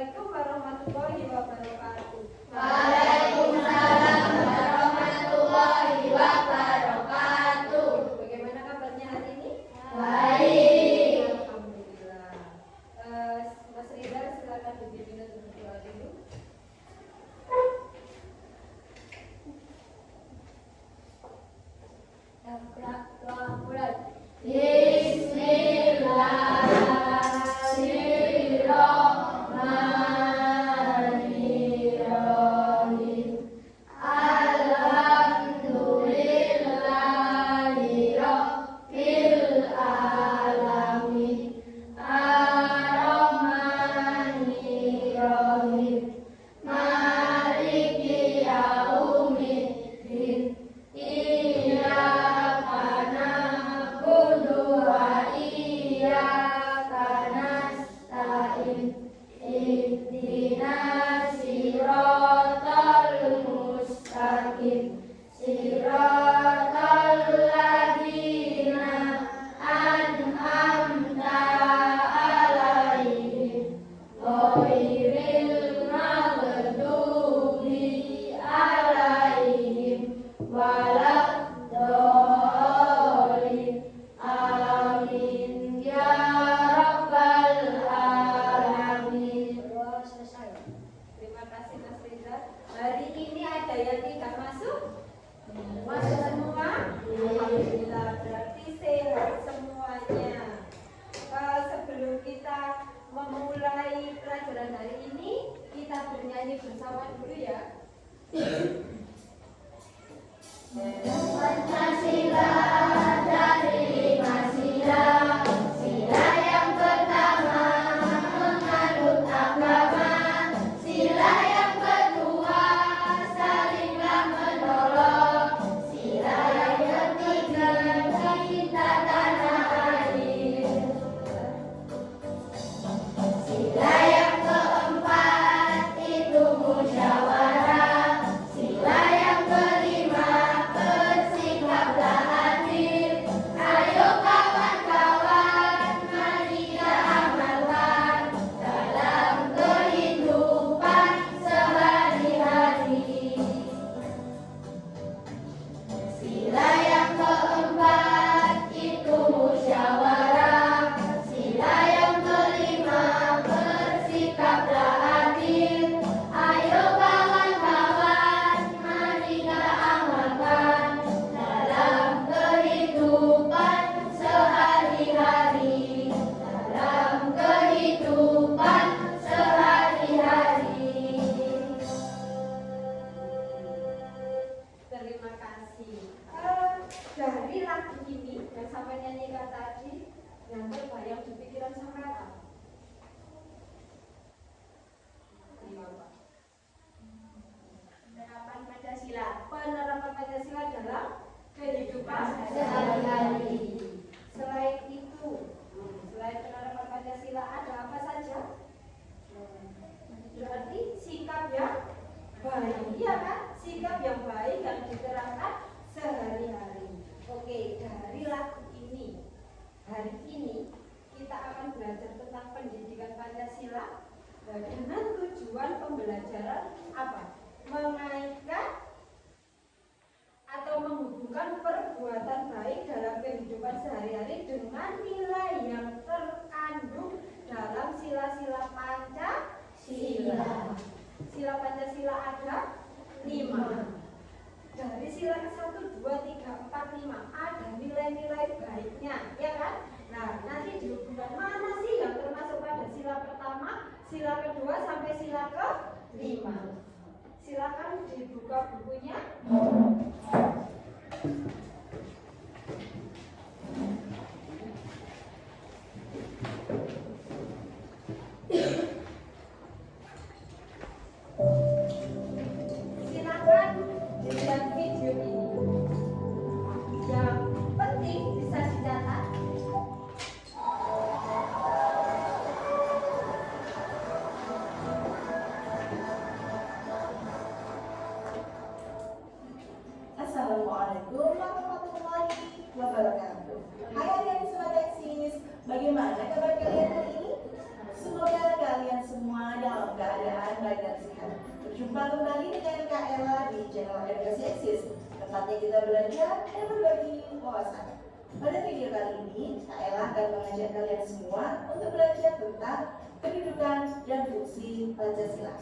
Assalamualaikum warahmatullahi wabarakatuh. Waalaikumsalam warahmatullahi wabarakatuh. Bagaimana kabarnya hari ini? Baik. Alhamdulillah. Mas Ridha, silakan dipimpin untuk berdoa dulu. Doa mulai. Bismillahirrahmanirrahim. Alhamdulillahi rabbil alamin. Ar-Rahmanir-Rahim. Maliki yaumiddin. Iyyaka na'budu wa iyyaka nasta'in. Ihdinas siratal mustaqim. Siratal ladzina an'amta 'alaihim ghairil maghdubi 'alaihim waladdallin. Amin ya rabbal alamin. Selesai. Terima kasih Mas Ridha. Hari ini ada yang tidak masuk? Masuk semua? Alhamdulillah, berarti sehat semuanya. Sebelum kita memulai pelajaran hari ini, kita bernyanyi bersama dulu ya. Pancasila dari 5 sila. Sila yang pertama menganut agama. Sila yang kedua salinglah menolong. Sila yang ketiga cinta tanah air. Sila yang keempat itu musyawarah. Sila yang kelima bersikaplah adil. Ayo kawan-kawan, mari kita amalkan dalam kehidupan sehari-hari. Sila yang keempat itu musyawarah. Sila yang kelima bersikaplah adil. Ayo kawan-kawan, mari kita amalkan dalam kehidupan sehari-hari. Dalam kehidupan sehari-hari. Terima kasih. Dari lagu ini yang sampai nyanyikan tadi, yang terbayang di pikiran sampai apa? Pak. Penerapan Pancasila Penerapan Pancasila dalam kehidupan sehari-hari. Selain itu, selain penerapan Pancasila ada apa saja? Berarti sikap yang baik, iya kan? Sikap yang baik yang diterapkan sehari-hari. Oke, dari lagu ini, hari ini kita akan belajar tentang pendidikan Pancasila dengan tujuan pembelajaran apa? Mengaitkan atau menghubungkan perbuatan baik dalam kehidupan sehari-hari dengan nilai yang terkandung dalam sila-sila Pancasila. Sila Pancasila ada 5. Dari sila ke-1, 2, 3, 4, 5 ada nilai-nilai baiknya, ya kan? Nah, nanti dihubungkan mana sih yang termasuk pada sila pertama, sila kedua sampai sila ke-5. Silakan dibuka bukunya. Silakan dilihat video ini. Yang penting bisa dicatat. Assalamualaikum baik dan sehat. Berjumpa kembali dengan Kak Ella di channel Edukasi Eksis. Tempatnya kita belajar dan berbagi wawasan. Pada video kali ini, Kak Ella akan mengajak kalian semua untuk belajar tentang kedudukan dan fungsi Pancasila.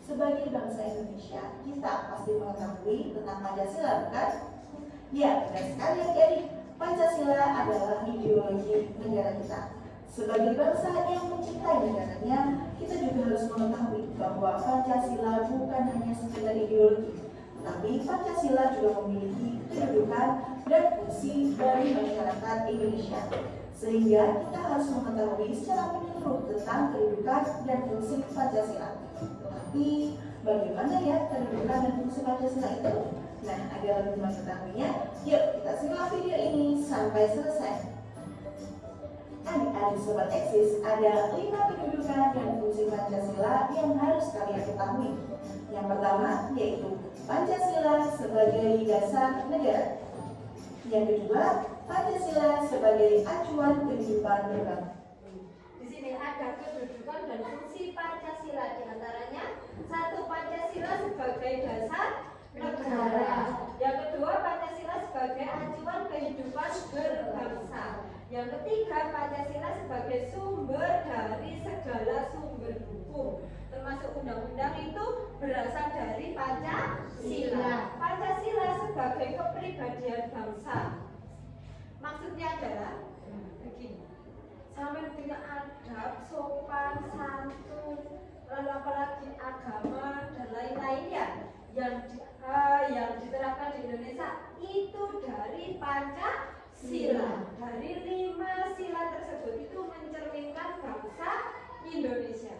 Sebagai bangsa Indonesia, kita pasti mengetahui tentang Pancasila, bukan? Ya, benar sekali adik-adik. Pancasila adalah ideologi negara kita. Sebagai bangsa yang mencintai negaranya, kita juga harus mengetahui bahwa Pancasila bukan hanya sekedar ideologi, tetapi Pancasila juga memiliki kedudukan dan fungsi bagi masyarakat Indonesia. Sehingga kita harus mengetahui secara menyeluruh tentang kedudukan dan fungsi Pancasila. Tetapi bagaimana ya kedudukan dan fungsi Pancasila itu? Nah, agar lebih mengetahuinya, yuk kita simak video ini sampai selesai. Adik-adik Sobat Eksis, ada 5 kedudukan dan fungsi Pancasila yang harus kalian ketahui. Yang pertama yaitu Pancasila sebagai dasar negara. Yang kedua, Pancasila sebagai acuan kehidupan berbangsa. Di sini ada kedudukan dan fungsi Pancasila, di antaranya 1. Pancasila sebagai dasar negara. Yang kedua, Pancasila sebagai acuan kehidupan berbangsa. Yang ketiga, Pancasila sebagai sumber dari segala sumber hukum, termasuk undang-undang itu berasal dari Pancasila. Pancasila sebagai kepribadian bangsa. Maksudnya adalah begini, sampai punya adab, sopan, santun, lalu apalagi agama dan lain-lainnya yang diterapkan di Indonesia itu dari Pancasila. Dari 5 sila tersebut itu mencerminkan bangsa Indonesia.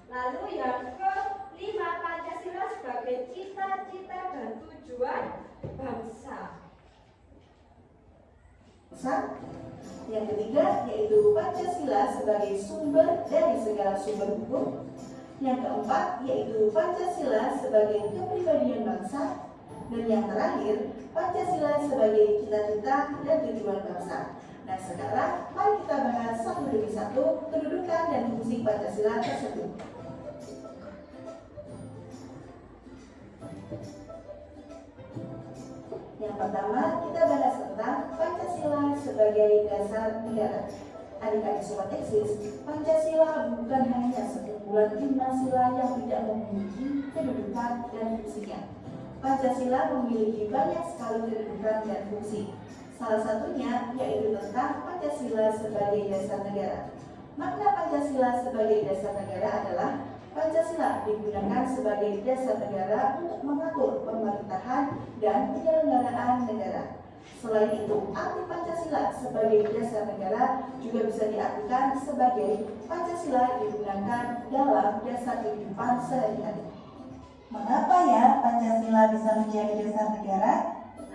Lalu yang ke-5, Pancasila sebagai cita-cita dan tujuan bangsa. Yang ketiga yaitu Pancasila sebagai sumber dari segala sumber hukum. Yang keempat yaitu Pancasila sebagai kepribadian bangsa. Dan yang terakhir, Pancasila sebagai cita-cita dan tujuan bangsa. Nah, sekarang mari kita bahas satu demi satu kedudukan dan fungsi Pancasila tersebut. Yang pertama, kita bahas tentang Pancasila sebagai dasar negara. Adik-adik Sobat Eksis, Pancasila bukan hanya sekumpulan 5 sila yang tidak memiliki kedudukan dan fungsinya. Pancasila memiliki banyak sekali kedudukan dan fungsi. Salah satunya yaitu tentang Pancasila sebagai dasar negara. Makna Pancasila sebagai dasar negara adalah Pancasila digunakan sebagai dasar negara untuk mengatur pemerintahan dan penyelenggaraan negara. Selain itu, arti Pancasila sebagai dasar negara juga bisa diartikan sebagai Pancasila digunakan dalam dasar kehidupan sehari-hari. Mengapa ya Pancasila bisa menjadi dasar negara?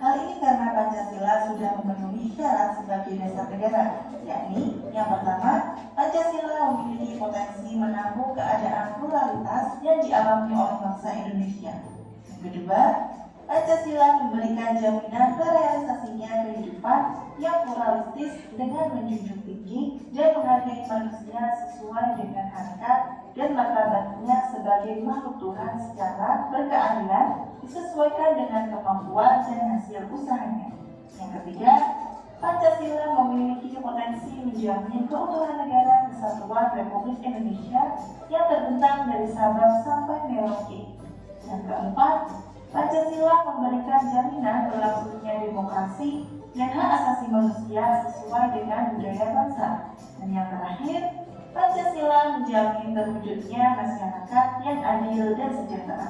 Hal ini karena Pancasila sudah memenuhi syarat sebagai dasar negara, yakni yang pertama, Pancasila memiliki potensi menampung keadaan pluralitas yang dialami oleh bangsa Indonesia. Yang kedua, Pancasila memberikan jaminan realisasinya kehidupan yang pluralistis dengan menjunjung tinggi dan menghargai manusia sesuai dengan hakikat dan martabatnya sebagai makhluk Tuhan secara berkeadilan disesuaikan dengan kemampuan dan hasil usahanya. Yang ketiga, Pancasila memiliki potensi menjamin keutuhan negara kesatuan Republik Indonesia yang terbentang dari Sabang sampai Merauke. Yang keempat, Pancasila memberikan jaminan berlangsungnya demokrasi dan hak asasi manusia sesuai dengan budaya bangsa. Dan yang terakhir, Pancasila menjamin terwujudnya masyarakat yang adil dan sejahtera.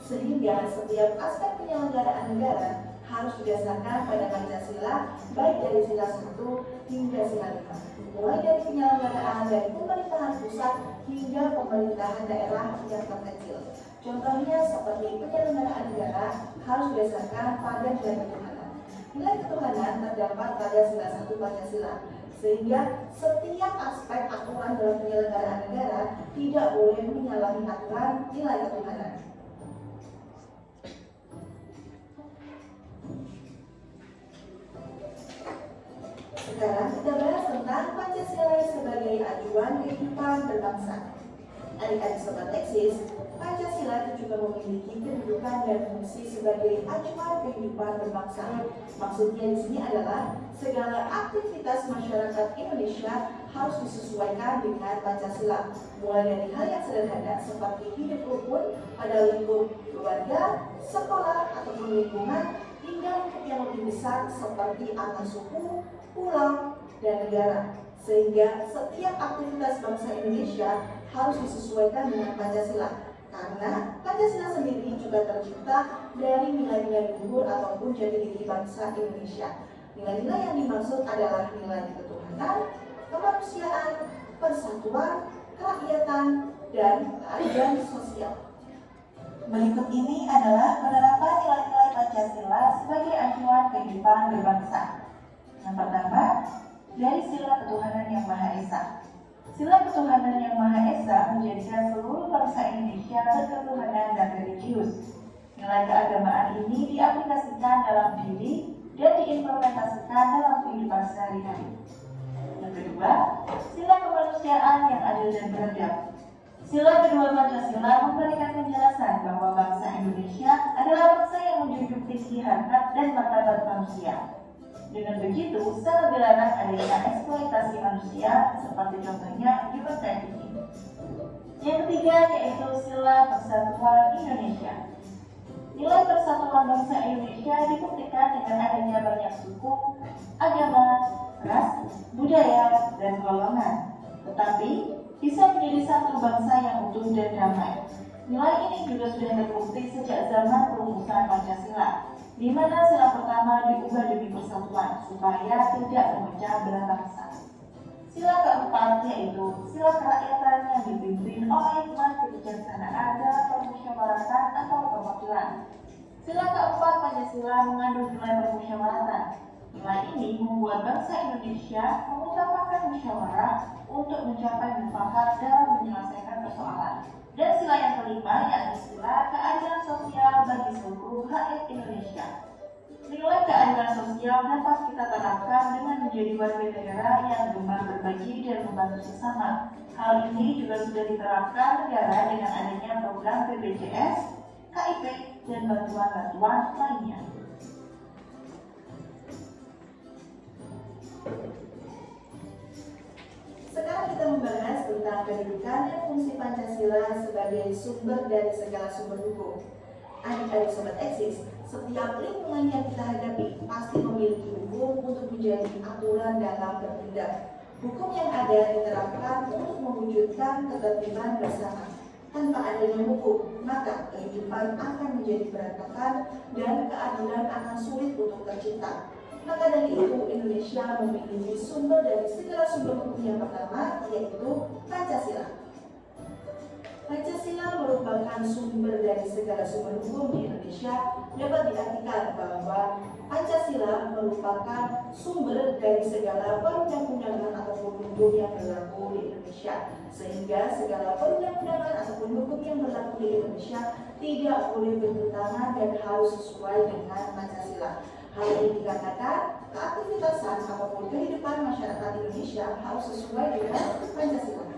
Sehingga setiap aspek penyelenggaraan negara harus didasarkan pada Pancasila, baik dari sila 1 hingga sila 5. Mulai dari penyelenggaraan dari pemerintahan pusat hingga pemerintahan daerah yang terkecil. Contohnya seperti penyelenggaraan negara harus didasarkan pada nilai ketuhanan. Nilai ketuhanan terdapat pada sila 1 Pancasila, sehingga setiap aspek aturan dalam penyelenggaraan negara tidak boleh menyalahi aturan nilai ketuhanan. Sekarang kita bahas tentang Pancasila sebagai acuan kehidupan berbangsa. Adik-adik sobat eksis, Pancasila itu juga memiliki kedudukan dan fungsi sebagai acuan kehidupan berbangsa. Maksudnya di sini adalah segala aktivitas masyarakat Indonesia harus disesuaikan dengan Pancasila, mulai dari hal yang sederhana seperti hidup rukun pada lingkup keluarga, sekolah, ataupun lingkungan, hingga lingkup yang lebih besar seperti antar suku, pulau, dan negara. Sehingga setiap aktivitas bangsa Indonesia harus disesuaikan dengan Pancasila, karena Pancasila sendiri juga tercipta dari nilai-nilai luhur ataupun jati diri bangsa Indonesia. Nilai-nilai yang dimaksud adalah nilai ketuhanan, kemanusiaan, persatuan, kerakyatan, dan keadilan sosial. Berikut ini adalah penerapan nilai-nilai Pancasila sebagai acuan kehidupan berbangsa. Yang pertama, dari sila ketuhanan yang Maha Esa. Sila ketuhanan yang Maha Esa menjadikan seluruh bangsa Indonesia berketuhanan dan religius. Nilai keagamaan ini diaplikasikan dalam diri dan diimplementasikan dalam kehidupan sehari-hari. Yang kedua, sila kemanusiaan yang adil dan beradab. Sila kedua Pancasila memberikan penjelasan bahwa bangsa Indonesia adalah bangsa yang menjunjung tinggi harkat dan martabat manusia. Dengan begitu, sangat dilarang adanya eksploitasi manusia, seperti contohnya human trafficking. Yang ketiga yaitu sila persatuan Indonesia. Nilai persatuan bangsa Indonesia dibuktikan dengan adanya banyak suku, agama, ras, budaya, dan golongan. Tetapi bisa menjadi satu bangsa yang utuh dan damai. Nilai ini juga sudah terbukti sejak zaman perumusan Pancasila, di mana sila pertama diubah demi persatuan supaya tidak memecah belah bangsa. Sila keempat yaitu sila kerakyatan yang dipimpin oleh hikmat kebijaksanaan dalam permusyawaratan atau perwakilan. Sila keempat Pancasila mengandung nilai permusyawaratan. Nilai ini membuat bangsa Indonesia mengutamakan musyawarah untuk mencapai mufakat dalam menyelesaikan persoalan. Dan sila yang kelima yakni sila keadilan sosial bagi seluruh rakyat Indonesia. Nilai keadilan sosial dapat kita terapkan dengan menjadi warga negara yang gemar berbagi dan membantu sesama. Hal ini juga sudah diterapkan negara dengan adanya program BPJS, KIP, dan bantuan-bantuan lainnya. Sekarang kita membahas tentang kedudukan dan fungsi Pancasila sebagai sumber dari segala sumber hukum. Adik-adik sobat eksis, setiap lingkungan yang kita hadapi pasti memiliki hukum untuk menjadi aturan dalam bertindak. Hukum yang ada diterapkan untuk mewujudkan ketertiban bersama. Tanpa adanya hukum, maka kehidupan akan menjadi berantakan dan keadilan akan sulit untuk tercipta. Maka dari itu Indonesia memiliki sumber dari segala sumber hukum yang pertama yaitu Pancasila. Pancasila merupakan sumber dari segala sumber hukum di Indonesia. Dapat diartikan bahwa Pancasila merupakan sumber dari segala perundang-undangan ataupun hukum yang berlaku di Indonesia. Sehingga segala perundang-undangan ataupun hukum yang berlaku di Indonesia tidak boleh bertentangan dan harus sesuai dengan Pancasila. Hal ini dikatakan keaktivitasan ataupun kehidupan masyarakat Indonesia harus sesuai dengan Pancasila.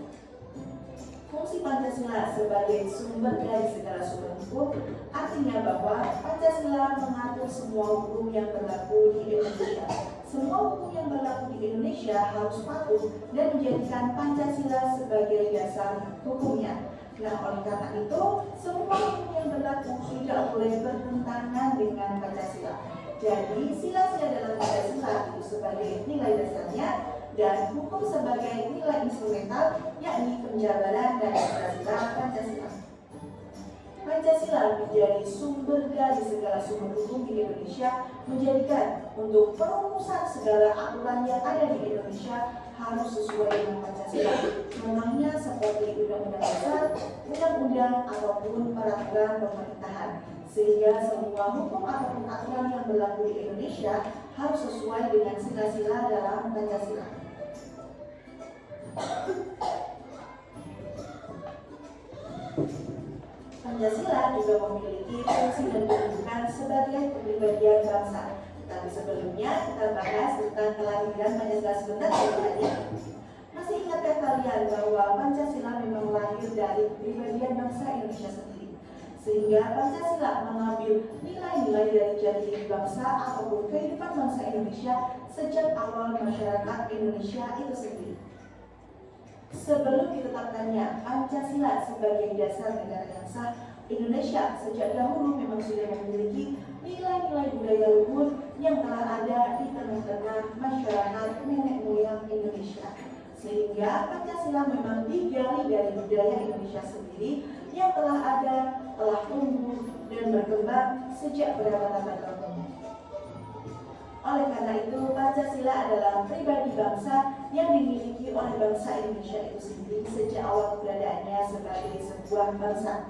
Fungsi Pancasila sebagai sumber dari segala sumber hukum artinya bahwa Pancasila mengatur semua hukum yang berlaku di Indonesia. Semua hukum yang berlaku di Indonesia harus patuh dan menjadikan Pancasila sebagai dasar hukumnya. Nah, oleh karena itu, semua hukum yang berlaku tidak boleh bertentangan dengan Pancasila. Jadi, sila-sila dalam Pancasila itu sebagai nilai dasarnya dan hukum sebagai nilai instrumental, yakni penjabaran dari sila Pancasila. Pancasila menjadi sumber dari segala sumber hukum di Indonesia, menjadikan untuk perumusan segala aturan yang ada di Indonesia harus sesuai dengan Pancasila. Contohnya seperti Undang-Undang Dasar, Undang-Undang ataupun peraturan pemerintahan. Sehingga semua hukum ataupun aturan yang berlaku di Indonesia harus sesuai dengan sila-sila dalam Pancasila. Pancasila juga memiliki fungsi dan kedudukan sebagai kepribadian bangsa. Tapi sebelumnya kita bahas tentang kelahiran Pancasila sebentar ya tadi. Masih ingatkah kalian bahwa Pancasila memang lahir dari kepribadian bangsa Indonesia sendiri. Sehingga Pancasila mengambil nilai-nilai dari jati diri bangsa ataupun kehidupan bangsa Indonesia sejak awal masyarakat Indonesia itu sendiri. Sebelum ditetapkannya Pancasila sebagai dasar negara yang sah, Indonesia sejak dahulu memang sudah memiliki nilai-nilai budaya luhur yang telah ada di tengah-tengah masyarakat nenek moyang Indonesia. Sehingga Pancasila memang digali dari budaya Indonesia sendiri yang telah ada, telah tumbuh dan berkembang sejak berabad-abad lalu. Oleh karena itu, Pancasila adalah pribadi bangsa yang dimiliki oleh bangsa Indonesia itu sendiri sejak awal keberadaannya sebagai sebuah bangsa.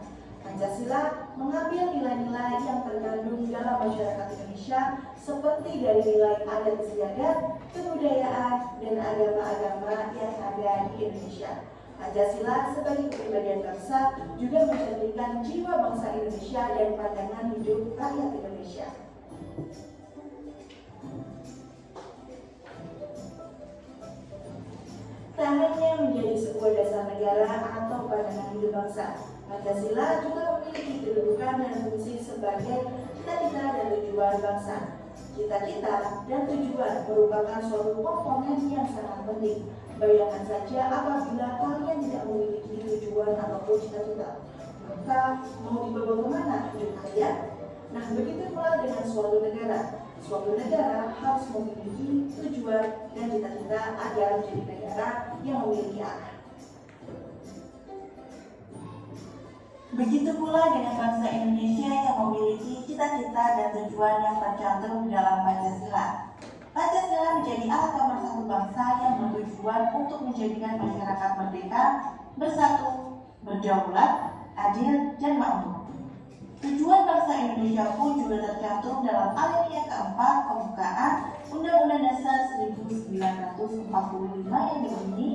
Pancasila mengambil nilai-nilai yang terkandung dalam masyarakat Indonesia seperti dari nilai adat istiadat, kebudayaan, dan agama-agama yang ada di Indonesia. Pancasila sebagai kepribadian bangsa juga mencerminkan jiwa bangsa Indonesia dan pandangan hidup rakyat Indonesia. Tak hanya menjadi sebuah dasar negara atau pandangan hidup bangsa, Pancasila juga memiliki kedudukan dan fungsi sebagai cita-cita dan tujuan bangsa. Cita-cita dan tujuan merupakan suatu komponen yang sangat penting. Bayangkan saja apabila kalian tidak memiliki tujuan ataupun cita-cita, maka mau dibawa kemana hidup kalian? Nah, begitu pula dengan suatu negara. Suatu negara harus memiliki tujuan dan cita-cita agar menjadi negara yang memiliki arah. Begitu pula dengan bangsa Indonesia yang memiliki cita-cita dan tujuan yang tercantum dalam Pancasila. Pancasila menjadi alat pemersatu bangsa yang bertujuan untuk menjadikan masyarakat merdeka, bersatu, berdaulat, adil, dan makmur. Tujuan bangsa Indonesia pun juga tercantum dalam alinea keempat pembukaan Undang-Undang Dasar 1945 yang berbunyi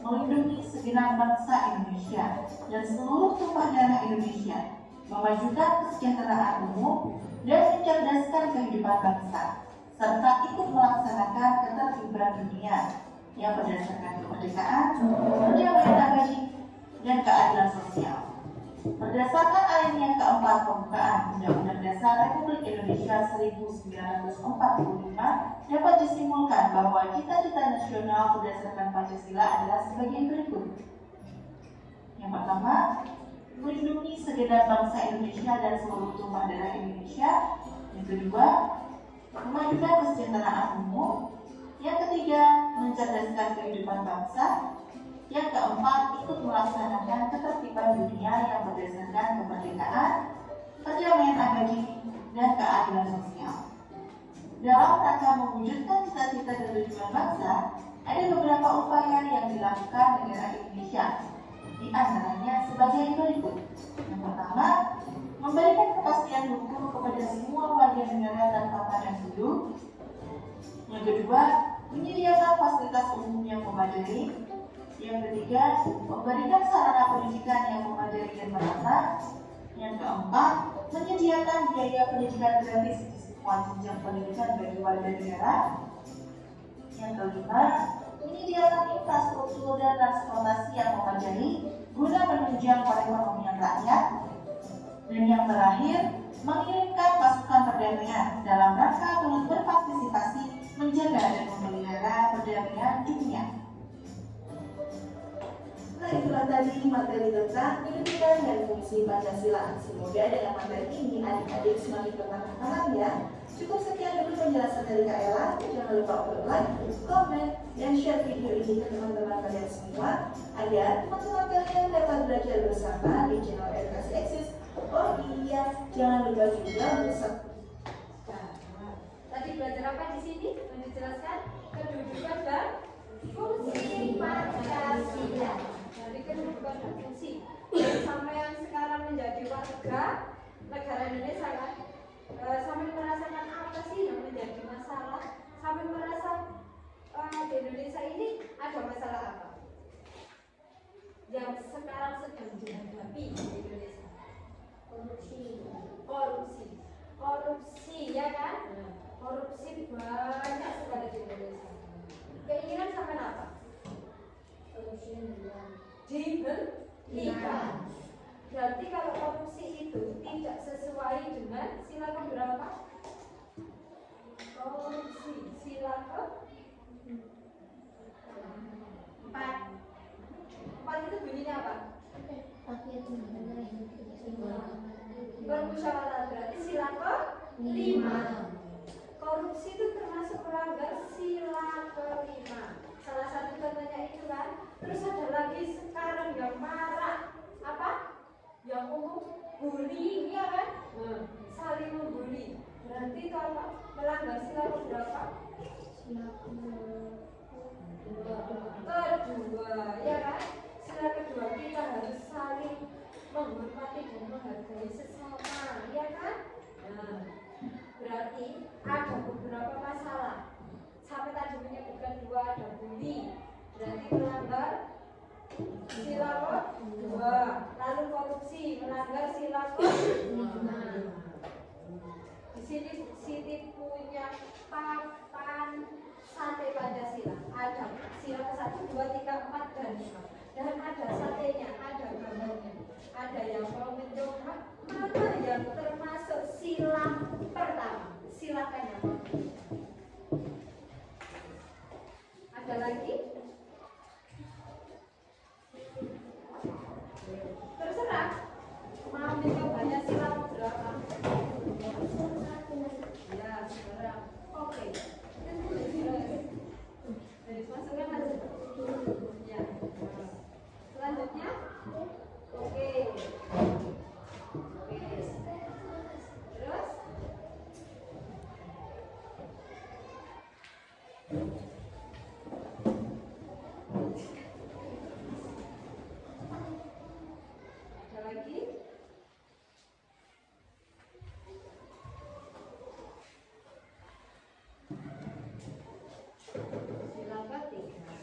melindungi segenap bangsa Indonesia dan seluruh tumpah darah Indonesia, memajukan kesejahteraan umum dan mencerdaskan kehidupan bangsa, serta ikut melaksanakan ketertiban dunia yang berdasarkan kemerdekaan, perdamaian abadi, dan keadilan sosial. Berdasarkan alinea keempat pembukaan Undang-Undang Dasar Republik Indonesia 1945 dapat disimpulkan bahwa cita-cita nasional berdasarkan Pancasila adalah sebagai berikut. Yang pertama, melindungi segenap bangsa Indonesia dan seluruh tumpah darah Indonesia. Yang kedua, memajukan kesejahteraan umum. Yang ketiga, mencerdaskan kehidupan bangsa. Yang keempat, ikut melaksanakan ketertiban dunia yang berdasarkan kemerdekaan, perdamaian abadi, dan keadilan sosial. Dalam rangka mewujudkan cita-cita dan tujuan bangsa, ada beberapa upaya yang dilakukan negara Indonesia. Di antaranya sebagai berikut. Yang pertama, memberikan kepastian hukum kepada semua warga negara tanpa pandang bulu. Yang kedua, menyediakan fasilitas umum yang memadai. Yang ketiga, memberikan sarana pendidikan yang memadai dan merata. Yang keempat, menyediakan biaya pendidikan gratis di semua jenjang pendidikan bagi warga negara. Yang kelima, menyediakan infrastruktur dan transportasi yang memadai guna menunjang perekonomian rakyat. Dan yang terakhir, mengirimkan pasukan perdamaian dalam rangka turut berpartisipasi menjaga dan memelihara perdamaian dunia. Nah, itulah tadi materi tentang pendidikan dan fungsi Pancasila. Semoga dengan materi ini adik-adik semakin berpengetahuan ya. Cukup sekian dulu penjelasan dari Kak Ella. Jangan lupa untuk like, komen, dan share video ini ke teman-teman kalian semua agar teman-teman kalian dapat belajar bersama di channel Edukasi Eksis. Oh iya, jangan lupa juga untuk tadi belajar apa di sini? Menjelaskan kedudukan dan fungsi Pancasila. Dari kedudukan dan fungsi. Sampai yang sekarang menjadi warga negara Indonesia kan? Sampai merasakan apa sih yang menjadi masalah? Sampai merasa di Indonesia ini ada masalah apa? Yang sekarang sedang dihadapi di Indonesia. Korupsi ya kan? Korupsi banyak sekali di Indonesia. Keinginan sampai apa? Dihentikan. ada. Berarti kalau korupsi itu tidak sesuai dengan sila keberapa? Korupsi sila keempat. Empat itu bunyinya apa? Bermusyawarah, berarti sila kelima. Korupsi itu termasuk melanggar sila kelima. Salah satu contohnya itu kan. Terus ada lagi sekarang yang marak apa? Yang umum bullying, ya kan? Saling membuli. Berarti itu apa? Melanggar sila keberapa? Kedua, ya kan? Sila kedua, kita harus saling menghormati dan menghargai sesama, ya kan? Nah, berarti ada beberapa masalah. Sampai tadi menyebutkan dua, ada bully, berarti melanggar sila kedua. Lalu korupsi melanggar sila kelima. Di sini Siti punya papan sate Pancasila. Ada sila ke-1, 2, 3, 4, dan 5. Dan ada satenya, ada gambarnya. Ada yang mau mencoba, mana yang termasuk sila pertama? Silakan ya. Ada lagi? Terserah. Mau mencobanya sila berapa? Ya, sekarang. Oke. Jadi masukkan aja. Ya. Selanjutnya. Oke. Terus? Ada lagi? Sila ketiga.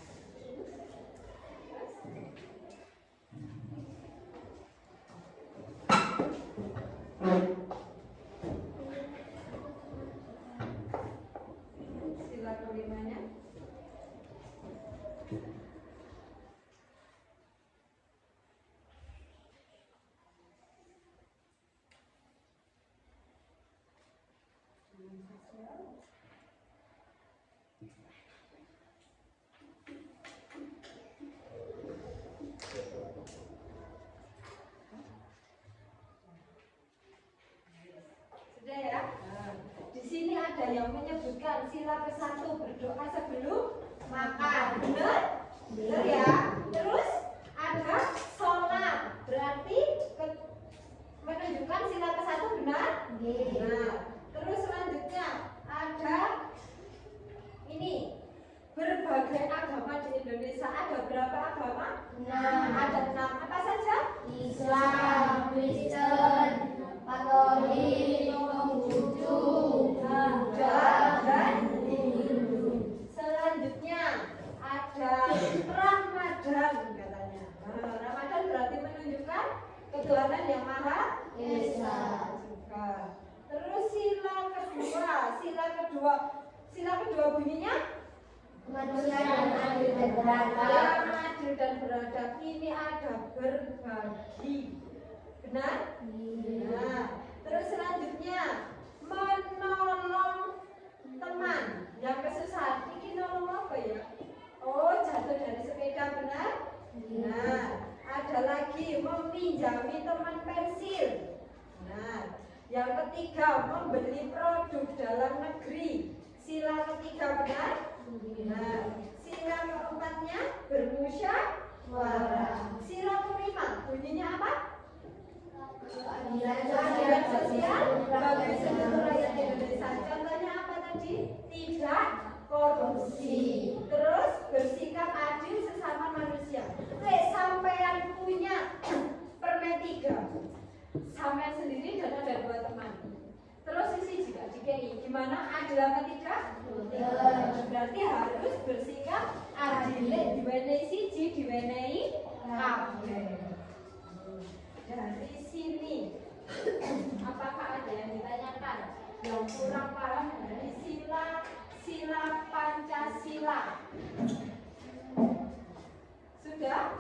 Sila kelimanya. Sudah ya? Di sini ada yang menyebutkan sila ke-1 berdoa sebelum makan. Benar? Benar ya? Terus ada sholat. Berarti menunjukkan sila ke-1 benar? Benar. Terus selanjutnya ada ini berbagai agama di Indonesia. Ada berapa agama? 6. Ada 6. Apa saja? Islam, Kristen, Katolik, Konghucu, Buddha, dan Hindu. Selanjutnya ada Ramadan katanya. Ramadan berarti menunjukkan ketuhanan yang Maha Esa. juga. Terus sila kedua bunyinya Manusia yang adil dan beradab. yang adil dan beradab. Ini ada berbagi. Benar? Nah, terus selanjutnya menolong teman yang kesusahan. Ini nolong apa ya? Oh, jatuh dari sepeda, benar? Nah, ada lagi meminjami teman pensil. Nah, yang ketiga membeli produk dalam negeri. Sila ketiga benar? Nah, sila keempatnya bermusyawarah. Sila kelima bunyinya apa? Keadilan sosial bagi seluruh rakyat Indonesia. Contohnya apa tadi? Tidak korupsi. Terus bersikap adil sesama manusia. Sampean punya permen 3. Sampean sendiri dan ada 2 teman. Terus sisi juga dikei. Gimana adil apa tidak? Berarti harus bersikap adil. Diwenehi siji, diwenehi kabeh. Dari sini, apakah ada yang ditanyakan yang kurang paham dari sila Pancasila? Sudah?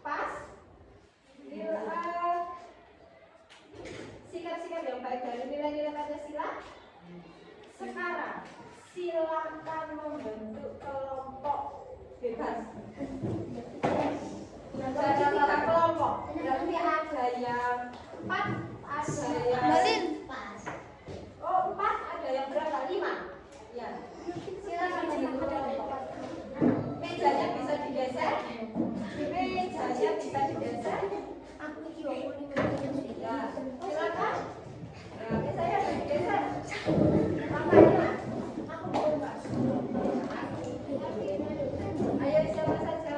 Pas? bebas. Jadi 3 kelompok. Berarti ada yang 4, ada yang Oh, 4, ada yang berapa? 5. Ya. Silakan kelompok. Mejanya bisa digeser. Mejanya bisa digeser. Ya, silakan. Nah, saya ada digeser. Makanya aku buka. Ayo siapa saja?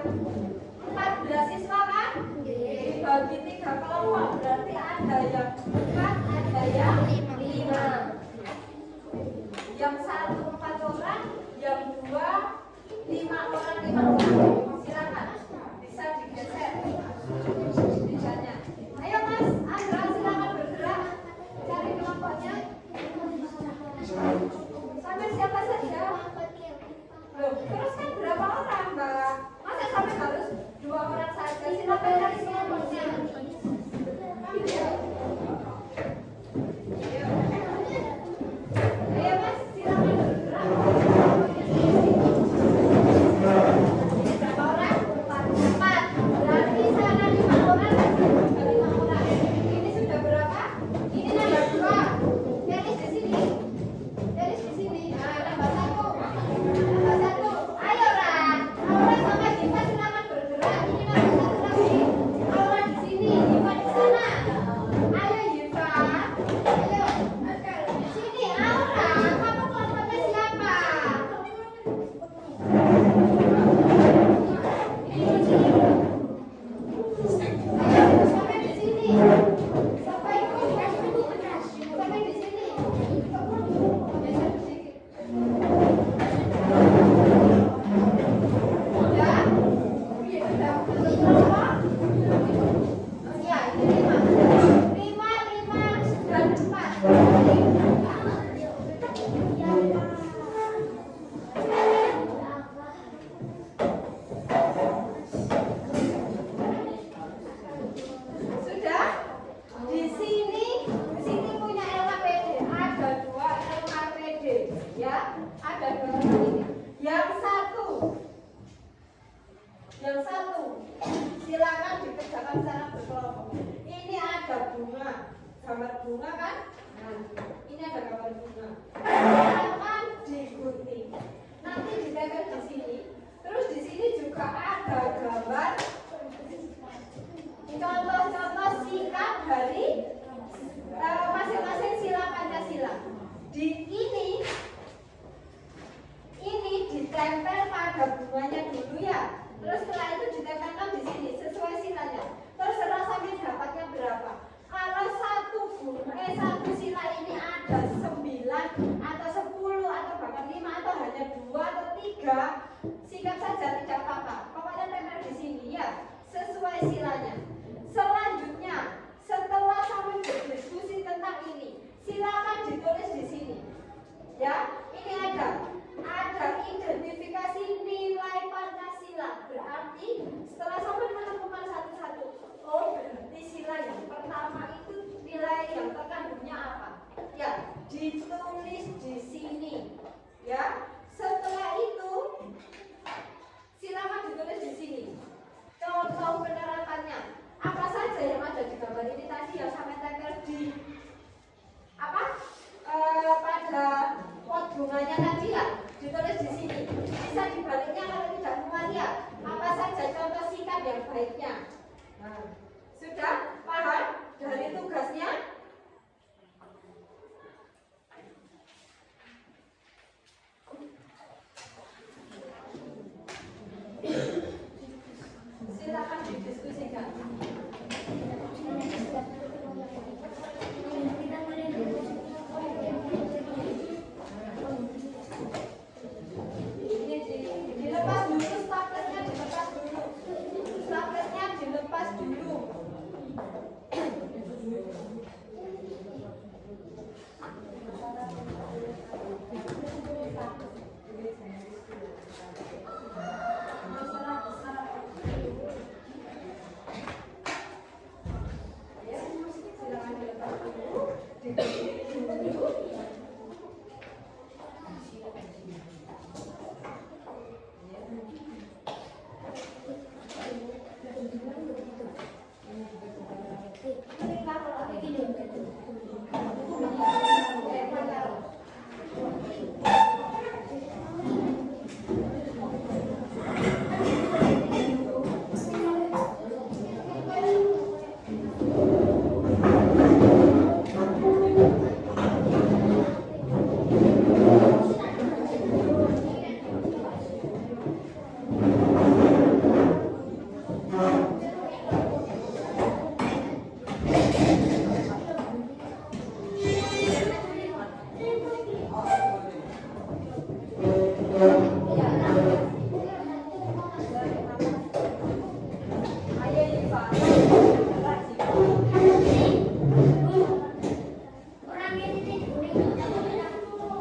14 siswa kan? Dibagi 3 kelompok, berarti ada yang 4, ada yang 5. Yang 1 4 orang, yang 2 5 orang 5 orang. Silakan, bisa digeser. Mejanya. Ayo Mas, Andra silakan bergerak. Cari kelompoknya. Sampai siapa saja? Loh, terus kan berapa orang, Mbak? Masa sampai harus 2 orang saja? Silakan cari kelompoknya. Ayo Mas, silakan bergerak. Berapa orang? 4. Berarti sana 5 orang. 5 orang. Ini sudah berapa? Ini nambah 2. Teris di sini. Teris di sini. Nah, nambah 1. Nambah 1. Ayo, Ra. Aura sama Diva silakan bergerak. Ini nambah 1 lagi. Aura di sini, Diva di sana. Ayo, Diva. Ayo. Sini, Aura. Kamu kelompoknya siapa? Ayo, sampai di sini. Sampai di sini. Geser sedikit. Udah? Udah. Ya, ini 5. 5 dan 4. Sudah? Di sini punya LKPD. Ada 2 LKPD. Ya, ada 2 LKPD. Yang satu, silakan dikerjakan secara berkelompok. Ini ada bunga, gambar bunga kan? Nah, ini ada gambar bunga. Silakan digunting. Nanti ditempel di sini. Terus di sini juga ada gambar contoh-contoh singkat dari masing-masing sila Pancasila. Di ini ditempel pada bunganya dulu ya. Terus setelah itu ditempelkan di sini sesuai silanya. Terserah sampai dapatnya berapa. Kalau satu sila ini ada 9 atau 10 atau bahkan 5 atau hanya 2 atau 3, sikat saja tidak apa-apa. Pokoknya tempel di sini ya, sesuai silanya. Selanjutnya, setelah sampai berdiskusi tentang ini, silakan ditulis di sini. Ya, ini ada identifikasi nilai Pancasila. Berarti setelah sampai menemukan satu-satu, oh berarti sila yang pertama itu nilai yang terkandungnya apa? Ya, ditulis di sini. Ya, setelah itu silakan ditulis di sini. Contoh penerapannya. Apa saja yang ada di gambar ini tadi yang sampai tempel di pada pot bunganya tadi ya, ditulis di sini. Bisa dibaliknya kalau tidak muat ya. Apa saja contoh sikap yang baiknya. Nah, sudah paham dari tugasnya? Silakan didiskusikan. Dilepas dulu staplernya, dilepas dulu.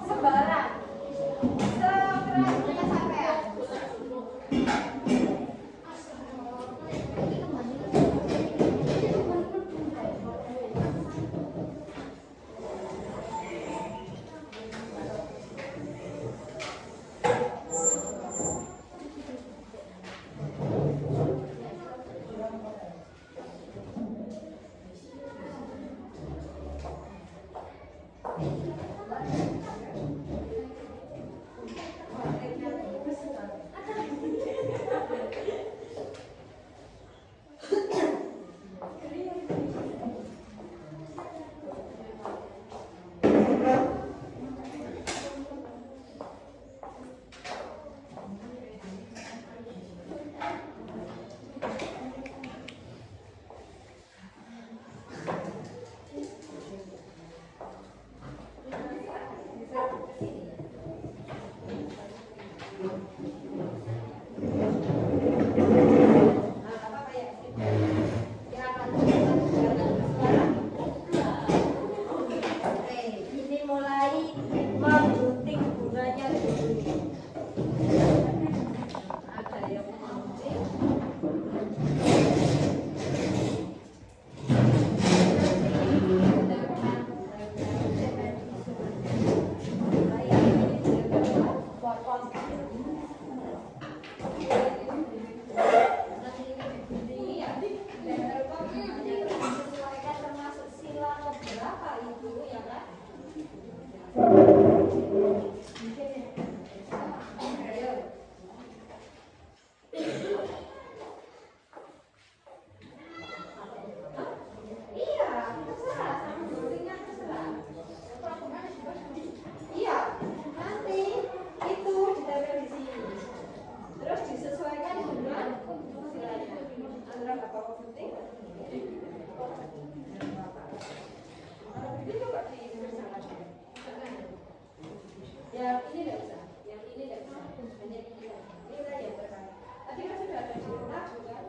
Sembarang. Sekeras sampean. Ini mulai menggunting bunganya dulu. Ada yang menggunting. Termasuk sila berapa itu ya kan? Ayo. Iya, terserah sama guntingnya terserah. Iya, nanti itu ditempel di sini. Terus disesuaikan dengan silanya. Antara bapak gunting. Ini coba dibersamakan. Yang ini tidak bisa, yang ini tidak bisa. Hanya ini lah yang terkait. Tadi kan sudah ada di lagu kan?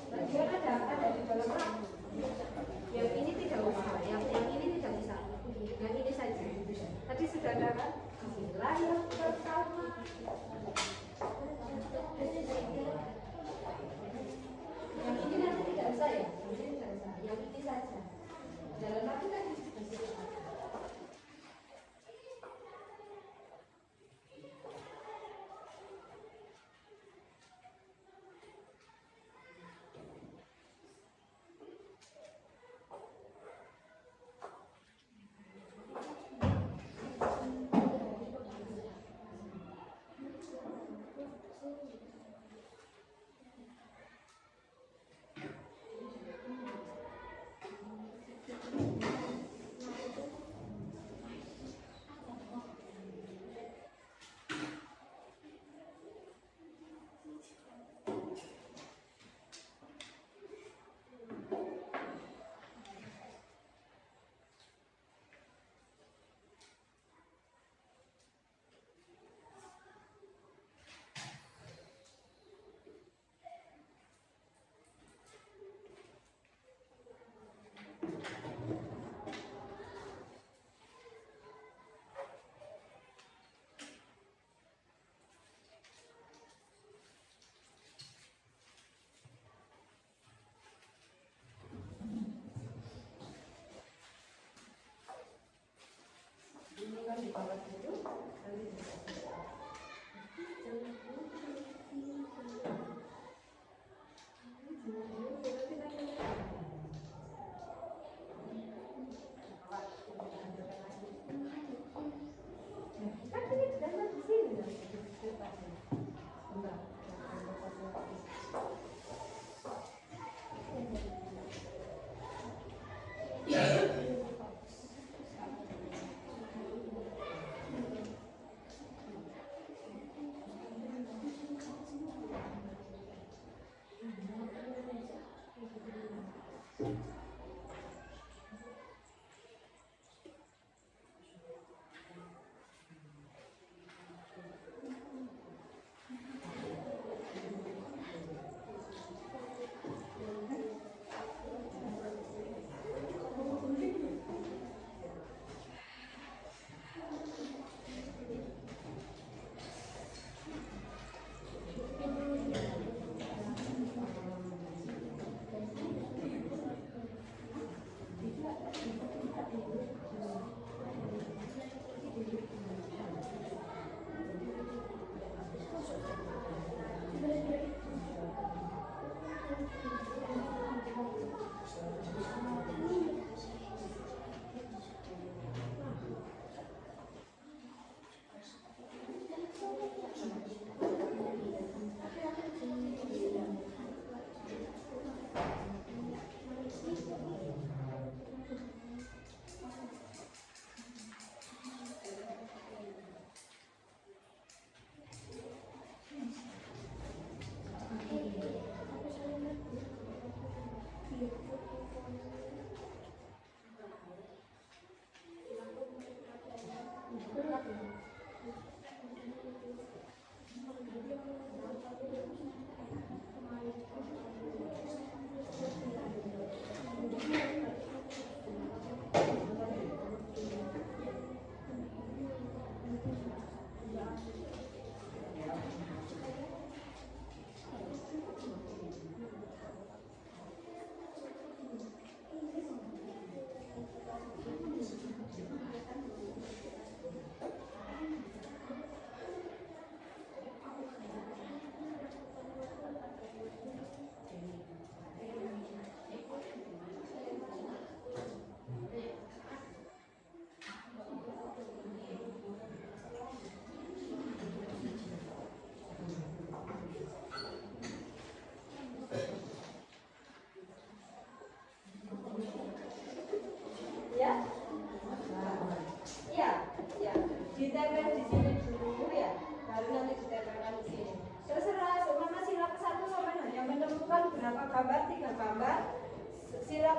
Bagian ada di dalam lagu. Yang ini tidak bisa, yang ini tidak bisa. Yang ini saja. Tadi sudah ada kan? Sila yang pertama. Yang ini nanti tidak bisa ya? Yang ini tidak bisa. Yang ini saja. Jalan lagi kan?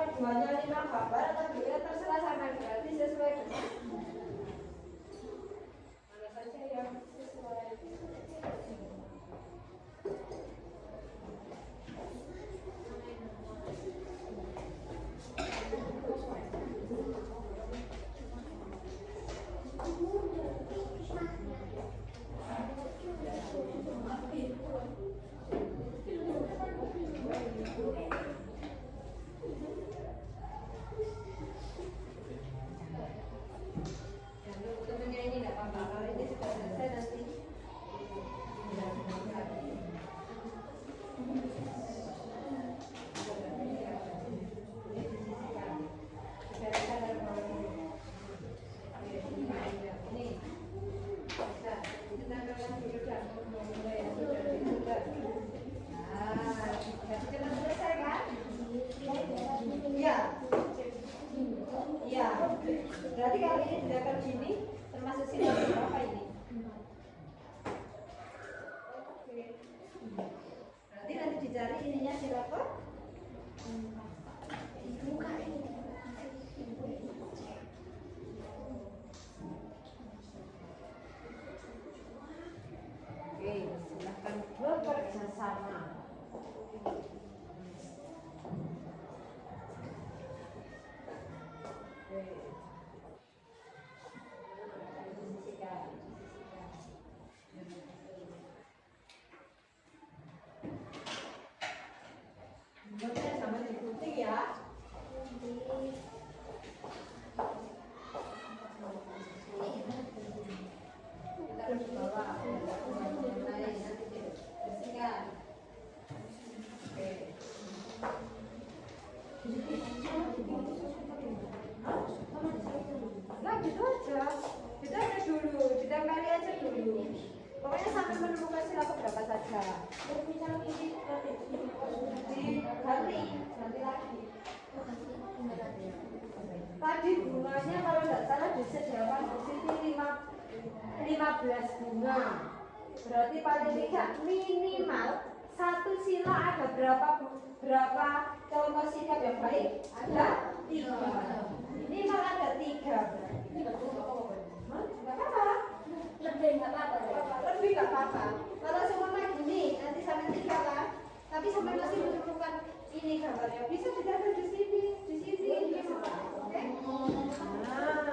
keduanya 5 gambar atau ya terserah sama berarti sesuai dengan mana saja yang sesuai. Temennya ini nggak apa-apa, kalau ini sudah selesai nanti. Berarti kalau ini sudah ke sini, termasuk sila berapa ini? Oke. Berarti nanti dicari ininya sila ke? Oke, silahkan bekerja sama. Bentuknya sama digunting ya. Kita harus bawa yang lain nanti dibersihkan. Oke. Nah gitu aja. Kita aja dulu, ditempeli aja dulu. Pokoknya sampai menemukan sila berapa saja. Ganti lagi. Tadi bunganya kalau tidak salah disediakan di sini 15 bunga. Berarti paling tidak minimal satu sila ada berapa contoh sikap yang baik? Ada 3. Minimal ada 3. Ini betul nggak apa-apa. Lebih nggak apa-apa. Lebih nggak apa-apa. Kalau semua gini nanti sampai 3 kan? Tapi sampai masih menemukan ini gambarnya bisa ditaruh di sini, oke? Nah.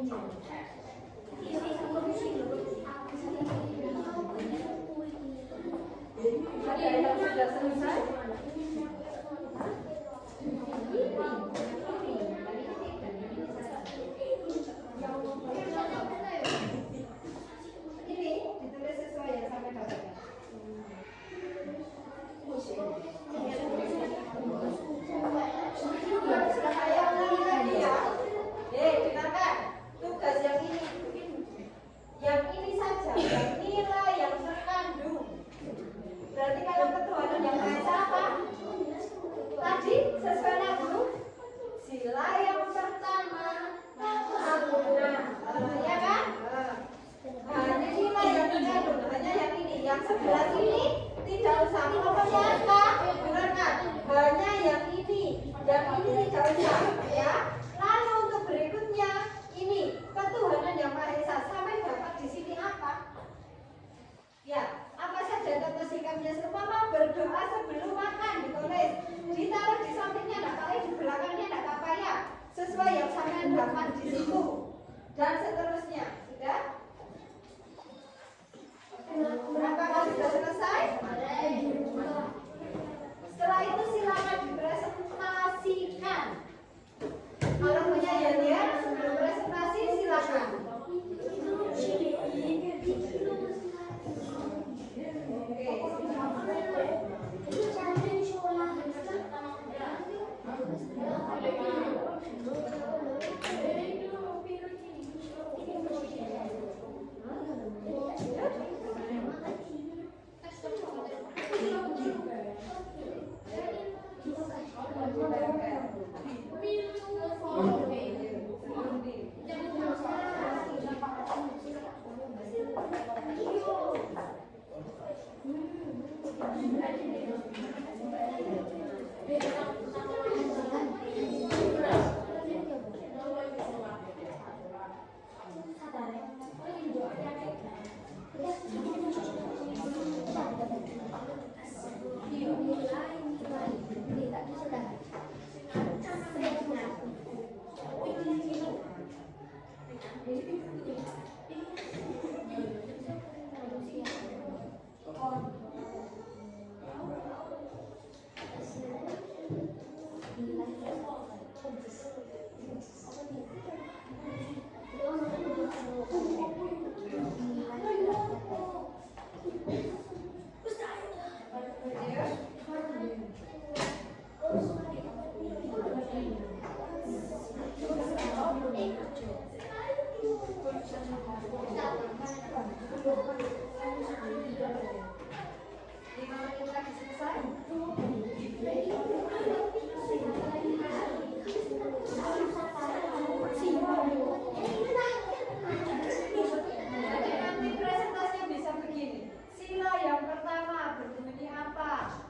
Ada yang sudah selesai? Ini ditulis sesuai yang sampai dapatkan. Saya ulangi lagi ya. Dengarkan tugas yang ini. Yang ini saja, yang nilai yang terkandung. Berarti kalau ketuhanan yang Maha Esa apa? Tadi sesuai lagu sila yang pertama ya kan? Hanya nilai yang terkandung, hanya yang ini, yang sebelah ini tidak usah pokoknya apa? Dengarkan, hanya yang ini tidak usah ya. Lalu untuk berikutnya ini ketuhanan yang Maha Esa sampai dapat di sini apa? Ya, apa saja contoh sikapnya seumpama berdoa sebelum makan ditulis, ditaruh di sampingnya enggak apa-apa, di belakangnya enggak apa-apa ya, sesuai yang sampean dapat di situ dan seterusnya. Sudah? Apakah sudah selesai? Setelah itu silakan dipresentasikan. Kalau punya ya sebelum presentasi silakan.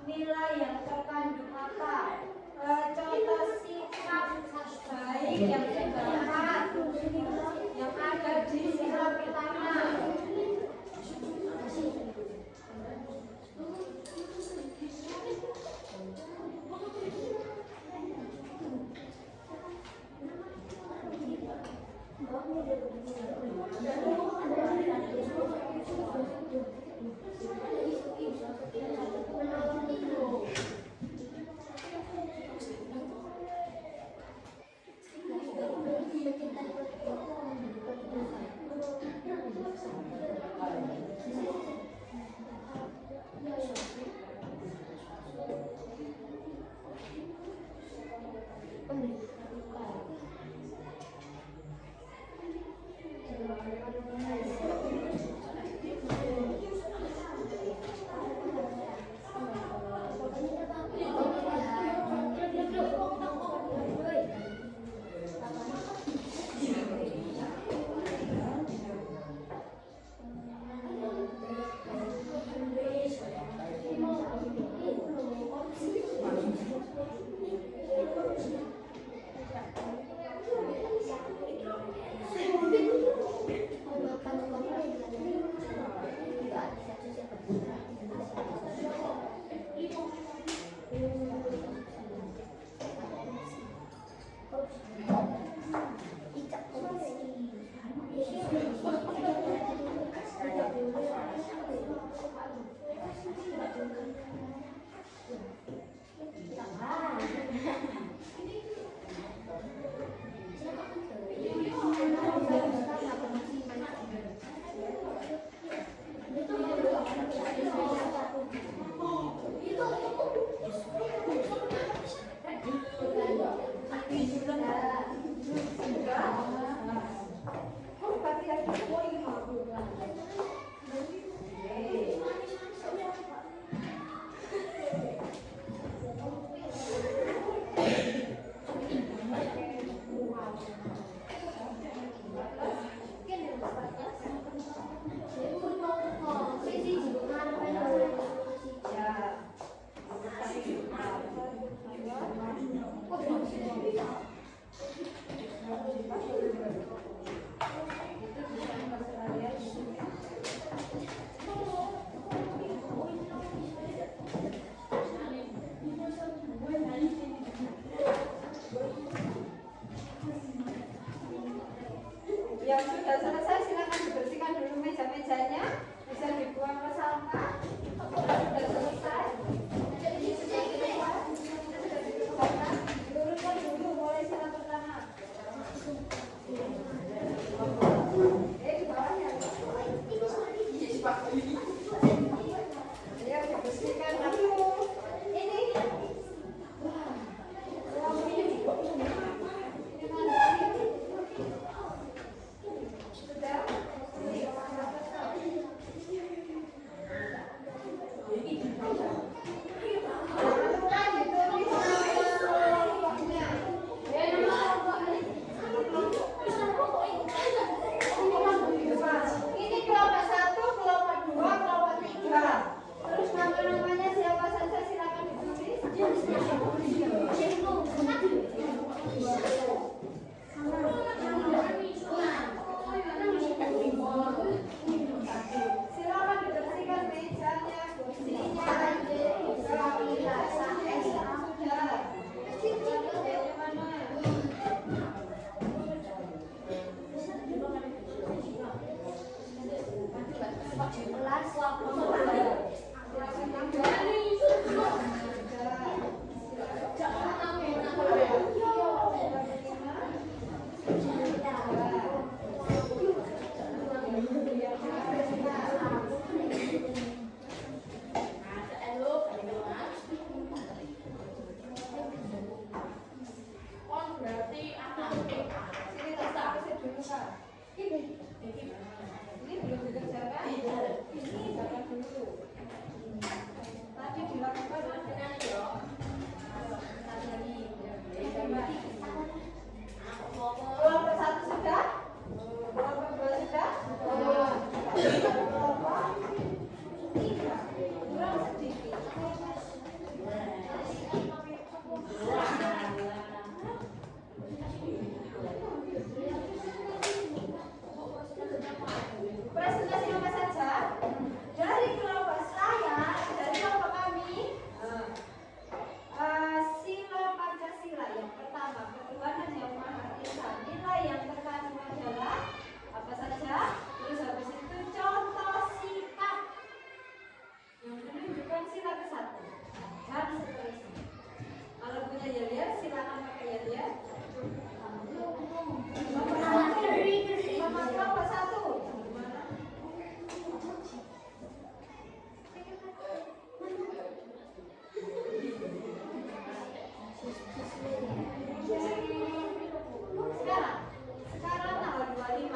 Nilai yang terkandung apa? Contoh sikap baik yang terdapat yang ada di sila pertama. Yang sudah selesai silakan dibersihkan dulu meja-mejanya, bisa dibuang ke sampah. Sudah selesai. Luruskan dulu, mulai sila pertama. Di bawahnya. Ya, dibersihkan dulu. Ini. Ini kelompok 1, kelompok 2, kelompok 3. Terus nama-namanya siapa saja silakan ditulis. Silakan dibersihkan mejanya, kursinya. Ini belum dikerjakan. Ini jangan dulu. Tadi dilakukan. Kelompok 1 sudah? Kelompok 2 sudah? Kelompok 3 kurang sedikit. Presentasi apa saja? Dari kelompok saya, dari kelompok kami, sila Pancasila yang pertama, ketuhanan yang Maha Esa. Nilai yang terkandung adalah apa saja? Terus habis itu contoh sikap yang menunjukkan sila ke-1 dan seterusnya. Kalau punya yel-yel silakan pakai yel-yel. Kelompok 1. Sekarang tanggal 25.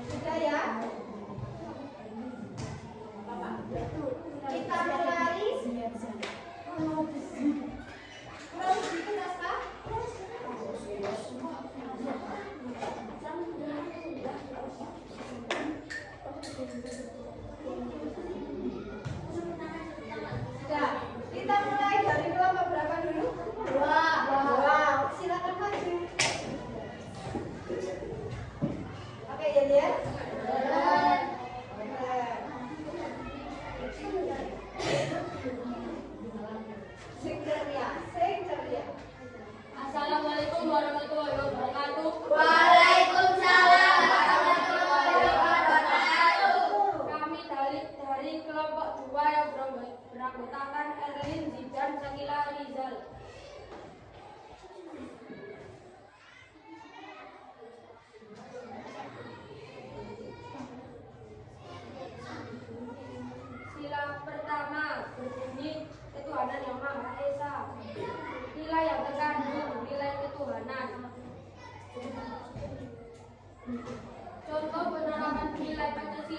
Sudah ya? Kita mulai. Kurang sedikit Aska? Sudah. Kita mulai dari kelompok berapa dulu? 2. Silakan maju. Oke, ya. Sing ceria. Assalamualaikum warahmatullahi wabarakatuh. Waalaikumsalam warahmatullahi wabarakatuh. Kami dari kelompok 2 yang beranggotakan Erlin, Zidan, Sakila, Rizal.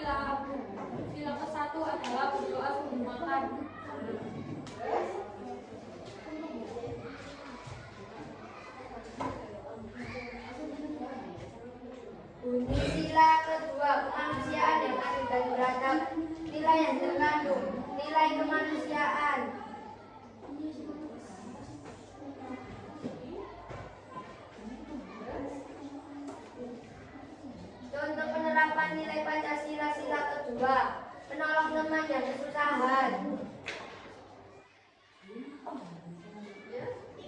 Sila ke-1 adalah berdoa sebelum makan. Bunyi sila kedua, kemanusiaan yang adil dan beradab. Nilai yang terkandung, nilai kemanusiaan. Contoh penerapan nilai Pancasila sila kedua, menolong teman yang kesusahan.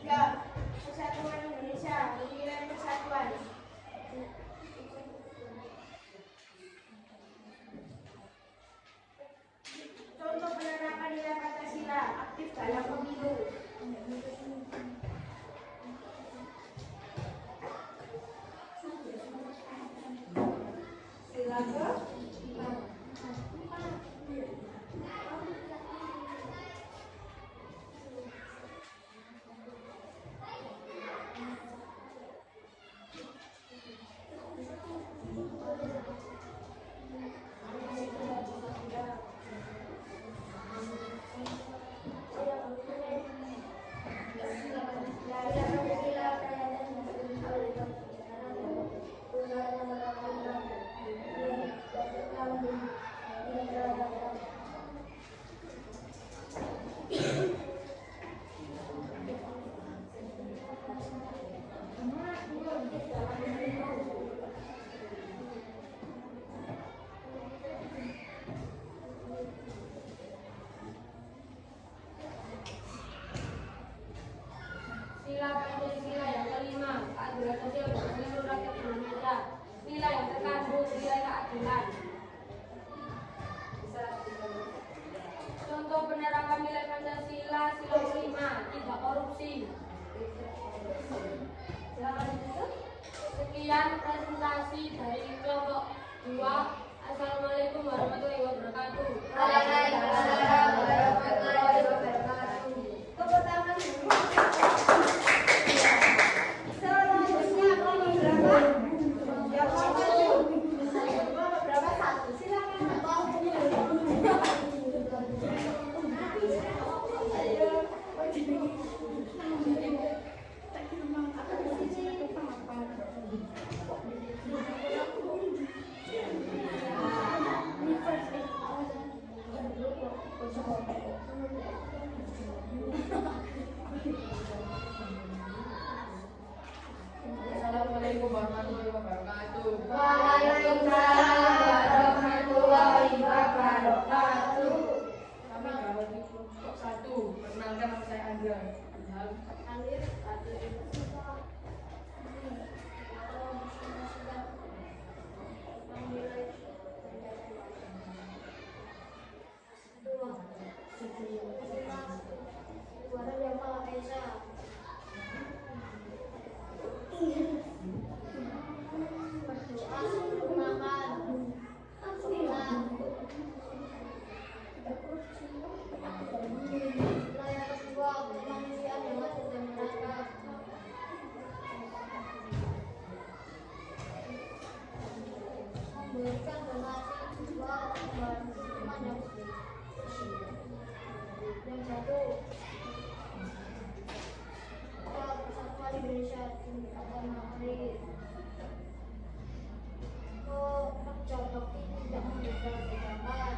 3. Persatuan Indonesia, nilai persatuan. Contoh penerapan nilai Pancasila, aktif dalam pemilu. Sila ke? Sila Pancasila yang kelima, keadilan sosial bagi seluruh rakyat Indonesia. Nilai yang terkandung, nilai keadilan. Contoh penerapan nilai Pancasila sila kelima, tidak korupsi. Sekian presentasi dari kelompok 2. Assalamualaikum warahmatullahi wabarakatuh. Waalaikumsalam warahmatullahi wabarakatuh. Tepuk tangan dulu. Selanjutnya kelompok berapa? Yang maju. Kelompok berapa? 1. Silakan. Assalamualaikum warahmatullahi wabarakatuh. Waalaikumsalam warahmatullahi wabarakatuh. Kami dari kelompok 1. Perkenalkan, nama saya Andra. Memberikan donasi buat membantu teman yang satu persatuan Indonesia pertama kali kerja bakti tidak memberikan kebanyakan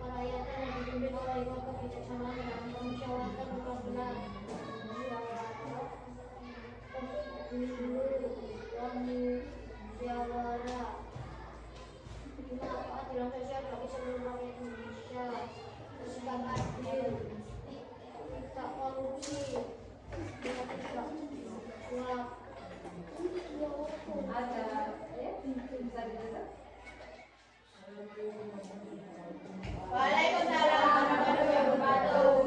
perayaan yang dipimpin oleh kebijaksanaan dan musyawaratan mufakat musyawarah keadilan sosial bagi seluruh rakyat Indonesia, bersikap adil, tidak korupsi, tidak suap. Ada ya? Bisa didengar? Waalaikumsalam warahmatullahi wabarakatuh.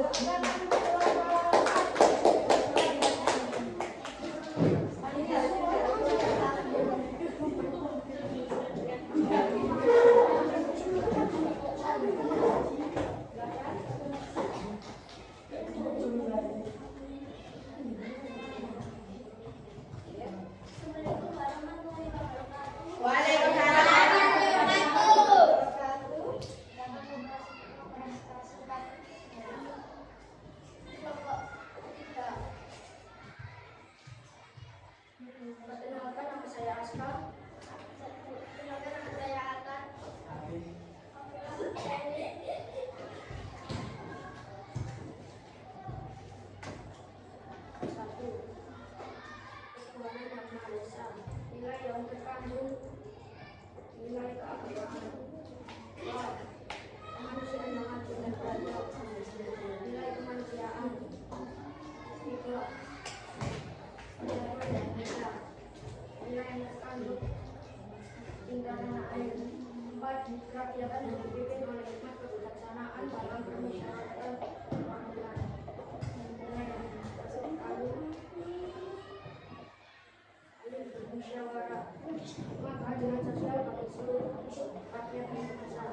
terkandung tinggal tanah air. 4. Kerakyatan yang dipimpin oleh hikmat kebijaksanaan dalam permusyawaratan perwakilan. Bermusyawarah keadilan sosial bagi seluruh rakyat Indonesia.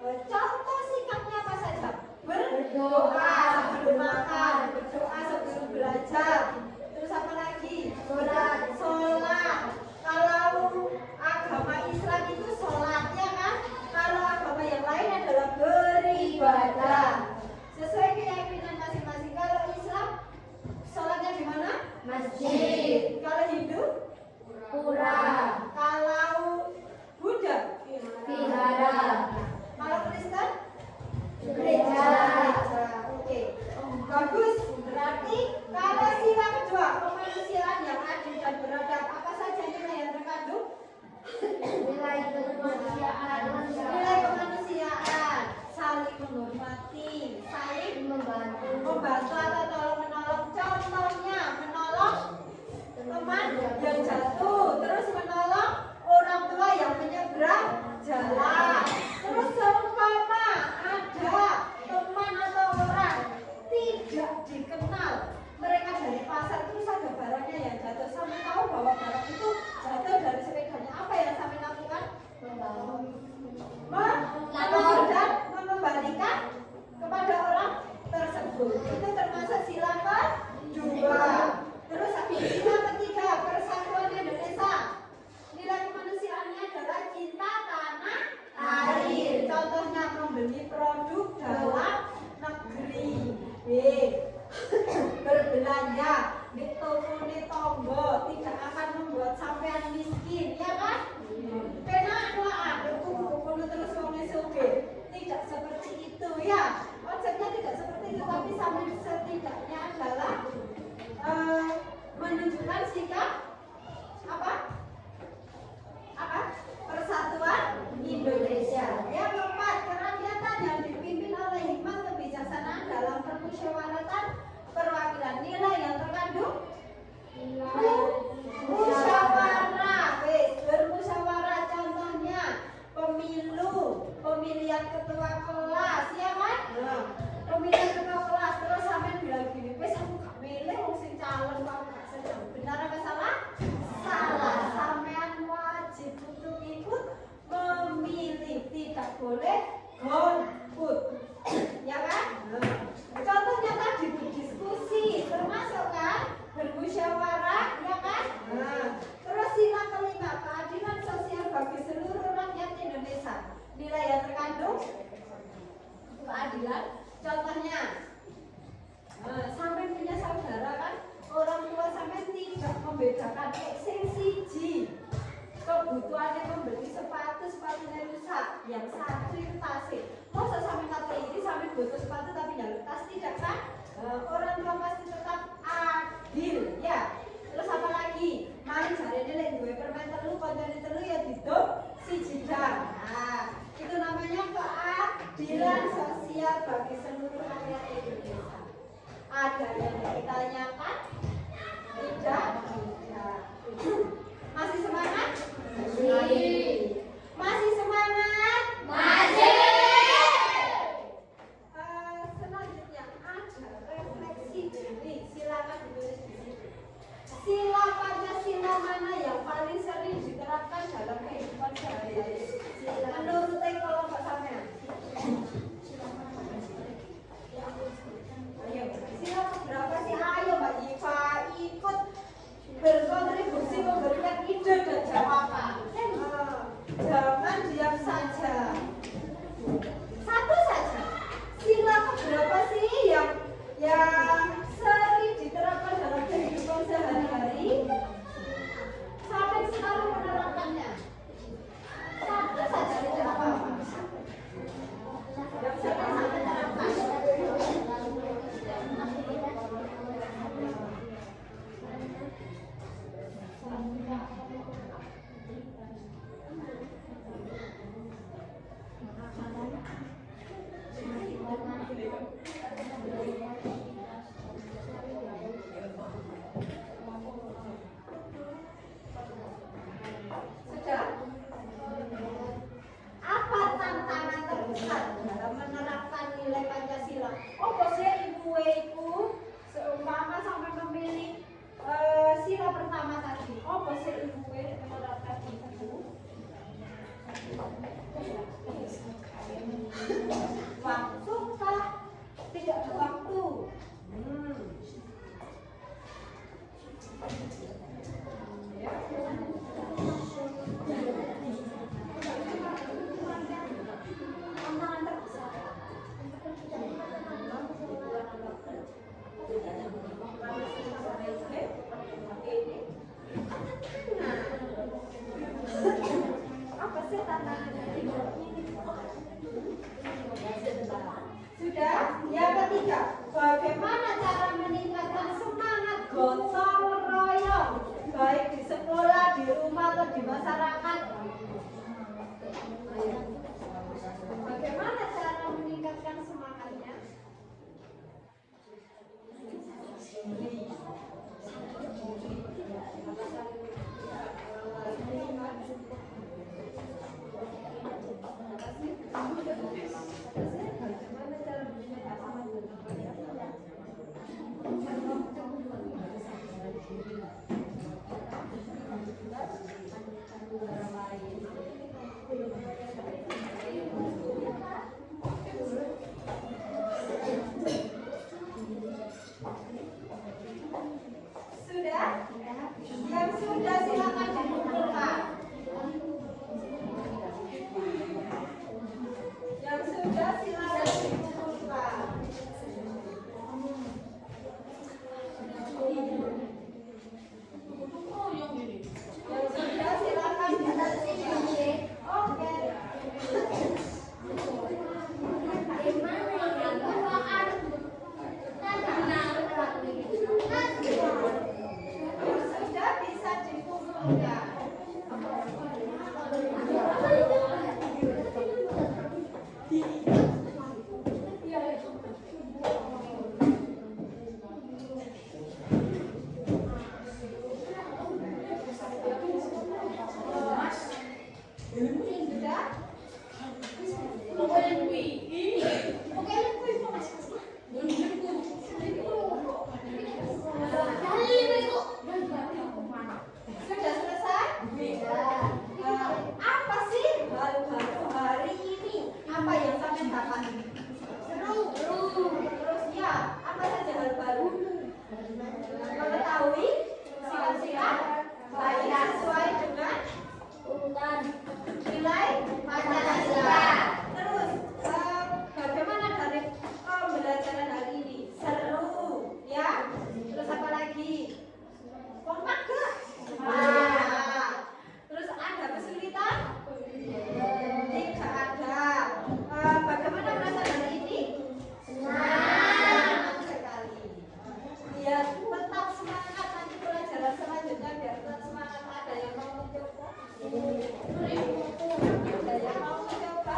Contoh sikapnya apa saja? Berdoa sebelum makan, berdoa sebelum belajar. Terus apa lagi? Sholat. Kalau agama Islam itu sholat, ya kan? Kalau agama yang lain adalah beribadah. Sesuai keyakinan masing-masing. Kalau Islam, sholatnya di mana? Masjid. Kalau Hindu? Pura. Kalau Buddha? Vihara. Kalau Kristen? Gereja. Oke. Bagus. Berarti kalau sila kedua, kemanusiaan yang adil dan beradab, apa saja nilai yang terkandung? Nilai kemanusiaan. Nilai kemanusiaan. Saling menghormati, saling membantu atau tolong menolong. Contohnya menolong teman yang jatuh, terus menolong orang tua yang menyeberang jalan. Terus seumpama ada teman atau orang tidak dikenal, mereka dari pasar terus ada barangnya yang jatuh, sampai tahu bahwa barang itu jatuh dari sepedanya, apa yang sampai lakukan? Menolong dan mengembalikan kepada orang tersebut. Itu termasuk sila kedua. Terus sila ketiga, persatuan Indonesia. Nilai kemanusiaannya adalah cinta tanah air. Contohnya membeli produk dalam negeri. Berbelanja di toko di tonggo tidak akan membuat sampean miskin, ya kan? Karena doa berkumpul terus wong suge. Tidak seperti itu, ya. Konsepnya tidak seperti itu, tapi sampai setidaknya adalah menunjukkan sikap apa? Persatuan Indonesia. Yang keempat, kerakyatan yang dipimpin oleh hikmat kebijaksanaan dalam permusyawaratan perwakilan. Nilai yang terkandung musyawarah. Bermusyawarah, contohnya pemilu, pemilihan ketua kelas, ya kan? Pemilihan ketua kelas, terus sampai bilang gini, wes aku gak milih wong sing calon, aku gak seneng. Benar apa salah? Salah. Sampean wajib untuk ikut memilih, tidak boleh golput, ya kan? Contohnya tadi berdiskusi, termasuk kan bermusyawarah, ya kan? ada yang ditanyakan? Tidak? Ya. Masih semangat? Masih semangat? Selanjutnya ada refleksi diri. Silakan ditulis di sini. Sila Pancasila mana yang paling sering diterapkan dalam kehidupan sehari-hari? Menurut kelompok sampean. Ayo, sila berapa sih? Ayo Mbak Iva ikut berkontribusi memberikan ide dan jawaban. Jangan diam saja. Satu saja. Sila berapa sih yang sering diterapkan dalam kehidupan sehari-hari? Sampai selalu menerapkannya. Satu saja tidak apa-apa. Yang sering sampai terapkan. Sudah? Apa tantangan terbesar dalam menerapkan nilai Pancasila? Oh, bosnya ibu seumpama sampai memilih sila pertama tadi. Oh, bosnya ibu menerapkan itu. Waktu kah? Tidak ada waktu. Tantangan terbesar. Apa sih tantangannya? Sudah? Yang ketiga, bagaimana cara meningkatkan semangat gotong royong baik di sekolah, di rumah atau di masyarakat? Bagaimana cara meningkatkan semangatnya? Sudah? Yang sudah silakan dikumpulkan. Yang sudah silakan dikumpulkan. Yang sudah silakan dikumpulkan. Oke. Sudah bisa dikumpulkan. Sudah? Sudah selesai? Apa sih baru-baru hari ini? Apa yang sampai dapat? Seru. Terus ya, apa saja hal baru? Mengetahui sila-sila baik sesuai dengan urutan nilai Pancasila. Terus bagaimana dari pembelajaran hari ini? Seru, ya? Terus apa lagi? Kompak gak? Terus ada kesulitan? Tidak ada. Bagaimana perasaan hari ini? Senang sekali. Ya, tetap semangat nanti pelajaran selanjutnya biar tetap semangat. Ada yang mau mencoba? Ada yang mau mencoba?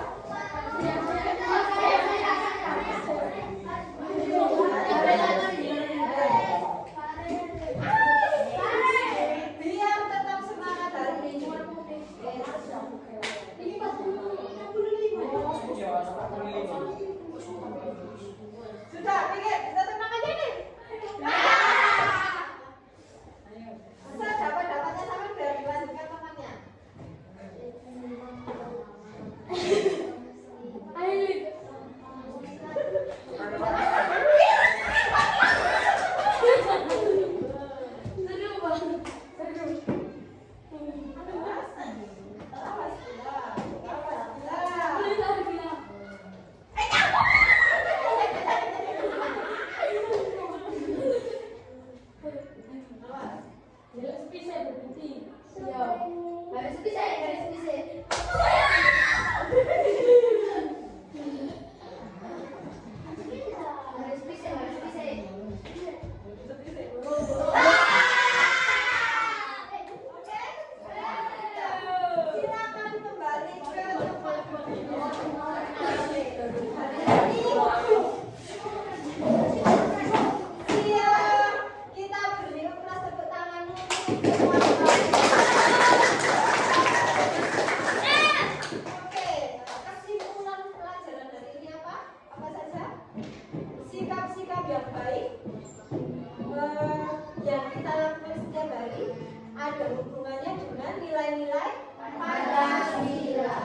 ada hubungannya dengan nilai-nilai Pancasila.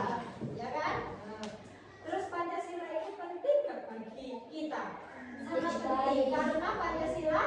ya kan? Nah, terus Pancasila itu penting nggak bagi kita? Sangat penting karena Pancasila